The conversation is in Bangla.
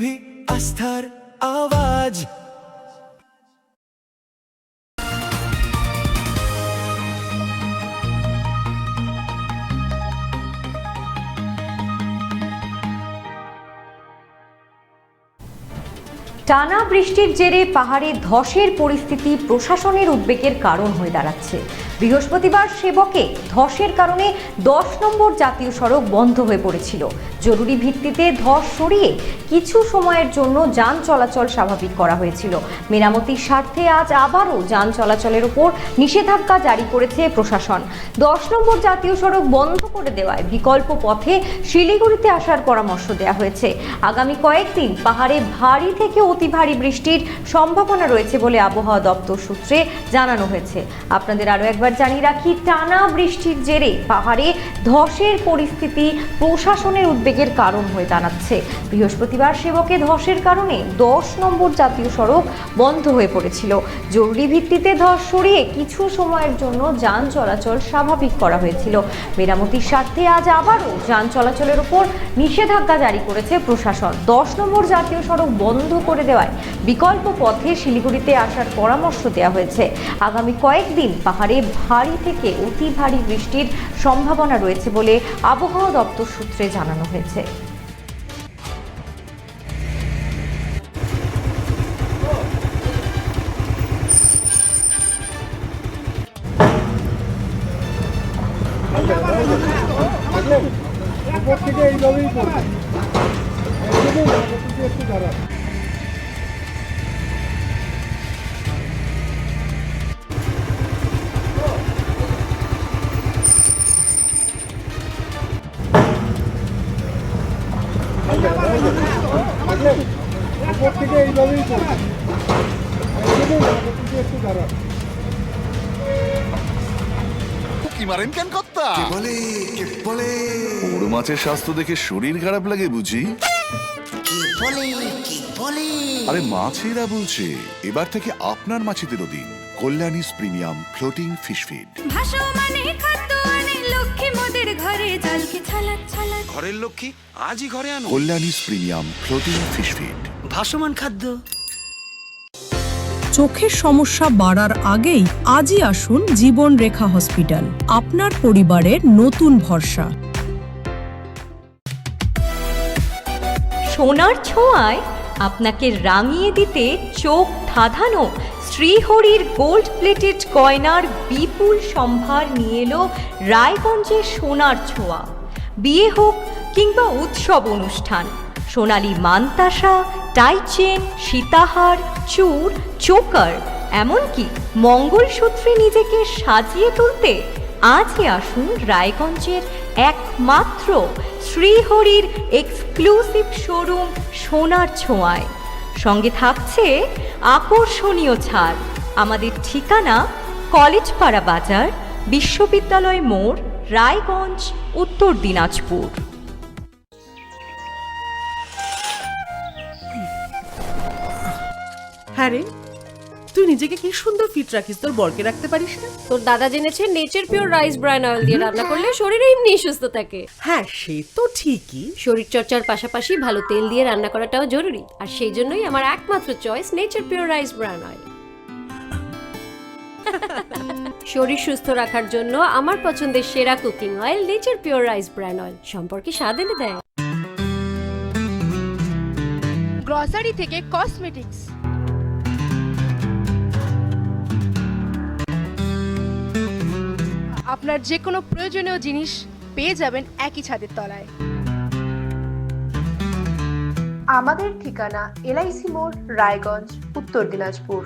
টিভি আস্থার আওয়াজ। টানা বৃষ্টির জেরে পাহাড়ে ধসের পরিস্থিতি প্রশাসনের উদ্বেগের কারণ হয়ে দাঁড়াচ্ছে। বৃহস্পতিবার সেবকে ধসের কারণে 10 নম্বর জাতীয় সড়ক বন্ধ হয়ে পড়েছিল। জরুরি ভিত্তিতে ধস সরিয়ে কিছু সময়ের জন্য যান চলাচল স্বাভাবিক করা হয়েছিল। মেরামতির স্বার্থে আজ আবারও যান চলাচলের উপর নিষেধাজ্ঞা জারি করেছে প্রশাসন। 10 নম্বর জাতীয় সড়ক বন্ধ করে দেওয়ায় বিকল্প পথে শিলিগুড়িতে আসার পরামর্শ দেওয়া হয়েছে। আগামী কয়েকদিন পাহাড়ে ভারী থেকে অতি ভারী বৃষ্টির সম্ভাবনা রয়েছে বলে আবহাওয়া দপ্তর সূত্রে জানানো হয়েছে। আপনাদের আরও একবার জানিয়ে রাখি, টানা বৃষ্টির জেরে পাহাড়ে ধসের পরিস্থিতি প্রশাসনের উদ্বেগের কারণ হয়ে দাঁড়াচ্ছে। বৃহস্পতিবার সেবকে ধসের কারণে 10 নম্বর জাতীয় সড়ক বন্ধ হয়ে পড়েছিল। জরুরি ভিত্তিতে ধস সরিয়ে কিছু সময়ের জন্য যান চলাচল স্বাভাবিক করা হয়েছিল। মেরামতির স্বার্থে আজ আবারও যান চলাচলের উপর নিষেধাজ্ঞা জারি করেছে প্রশাসন। 10 নম্বর জাতীয় সড়ক বন্ধ করে দেওয়ায় বিকল্প পথে শিলিগুড়িতে আসার পরামর্শ দেওয়া হয়েছে। আগামী কয়েকদিন পাহাড়ে ভারী থেকে অতি ভারী বৃষ্টির সম্ভাবনা রয়েছে বলে আবহাওয়া দপ্তর সূত্রে জানানো হয়েছে। কি মারেন কেন কর্তা? বলে বড় মাছের স্বাস্থ্য দেখে শরীর খারাপ লাগে বুঝি? আরে মাছেরা বলছে এবার থেকে আপনার মাছেদেরও দিন কল্যাণীস প্রিমিয়াম ফ্লোটিং ফিশ ফিড। ঘরের লক্ষ্মী আজই ঘরে আনো কল্যাণীস প্রিমিয়াম ফ্লোটিং ফিশ ফিড। ভাসমান খাদ্য। চোখের সমস্যা বাড়ার আগেই আজই আসুন জীবন রেখা হসপিটাল, আপনার পরিবারের নতুন ভরসা। সোনার ছোঁয়ায় আপনাকে রাঙিয়ে দিতে চোখ ধাঁধানো শ্রীহরির গোল্ড প্লেটেড গয়নার বিপুল সম্ভার নিয়ে এলো রায়গঞ্জের সোনার ছোঁয়া। বিয়ে হোক কিংবা উৎসব অনুষ্ঠান, সোনালী মানতাসা, টাইচেন, সীতাহার, চূড়, চোকার, এমনকি মঙ্গলসূত্রে নিজেকে সাজিয়ে তুলতে আজই আসুন রায়গঞ্জের একমাত্র শ্রীহরির এক্সক্লুসিভ শোরুম সোনার ছোঁয়ায়। সঙ্গে থাকছে আকর্ষণীয় ছাড়। আমাদের ঠিকানা কলেজপাড়া বাজার, বিশ্ববিদ্যালয় মোড়, রায়গঞ্জ, উত্তর দিনাজপুর। হ্যাঁ রে, তুই নিজেকে কি সুন্দর ফিট রাখিস, তোর বরকে রাখতে পারিস না? তোর দাদা জেনেছে nature pure rice bran oil দিয়ে রান্না করলে শরীর এমনি সুস্থ থাকে। হ্যাঁ সে তো ঠিকই, শরীর চর্চার পাশাপাশি ভালো তেল দিয়ে রান্না করাটাও জরুরি, আর সেই জন্যই আমার একমাত্র choice nature pure rice bran oil. শরীর সুস্থ রাখার জন্য আমার পছন্দের সেরা cooking oil nature pure rice bran oil, সম্পর্কে স্বাদ এনে দেয়। গ্রসারি থেকে কসমেটিক্স, আপনার যে কোনো প্রয়োজনীয় জিনিস পেয়ে যাবেন একই ছাদের তলায়। আমাদের ঠিকানা LIC মোড়, রায়গঞ্জ, উত্তর দিনাজপুর।